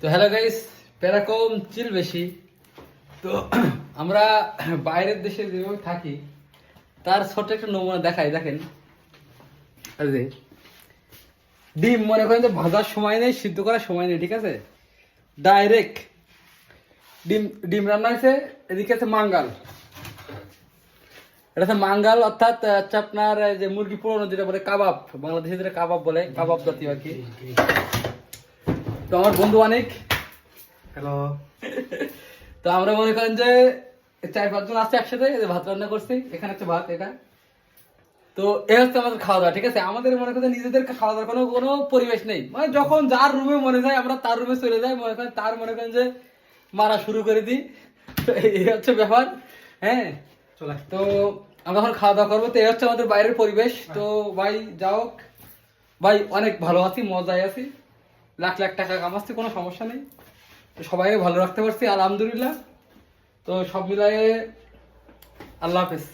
তো hello guys, প্যারা কম চিল বেশি। তো আমরা বাইরের দেশে যেভাবে থাকি তার ছোট্ট একটা নমুনা দেখাই। দেখেন, এই যে ডিম মনে করেন যে ভাজার সময় নেই, সিদ্ধ করার সময় নেই, ঠিক আছে? ডাইরেক্ট ডিম ডিম রান্না হয়েছে। এদিকে আছে মাঙ্গাল, এটা হচ্ছে মাঙ্গাল, অর্থাৎ হচ্ছে আপনার এই যে মুরগি পুরোনো যেটা বলে কাবাব, বাংলাদেশে যেটা কাবাব বলে, কাবাব জাতীয় আর কি। তো আমার বন্ধু অনেক, হ্যালো। তো আমরা মনে করেন যে 4-5 জন আছে একসাথে, এই যে ভাত রান্না করছি, এখানে হচ্ছে ভাত, এটা। তো এই হচ্ছে আমাদের খাওয়া দাওয়া, ঠিক আছে? আমাদের মনে করেন নিজেদের খাওয়া দাওয়ার কোনো কোনো পরিবেশ নেই, মানে যখন যার রুমে মনে যায় আমরা তার রুমে চলে যাই, মনে করেন তার মনে করেন যে মারা শুরু করে দিই। তো এই হচ্ছে ব্যাপার। হ্যাঁ, চলে তো আমরা এখন খাওয়া দাওয়া করবো। তো এই হচ্ছে আমাদের বাইরের পরিবেশ। তো ভাই যাও ভাই, অনেক ভালো আছি, মজায় আছি, লাখ লাখ টাকা কামাচ্ছি, কোনো সমস্যা নেই। তো সবাইকে ভালো রাখতে পারছি আলহামদুলিল্লাহ। তো সব মিলায়ে আল্লাহ হাফেজ।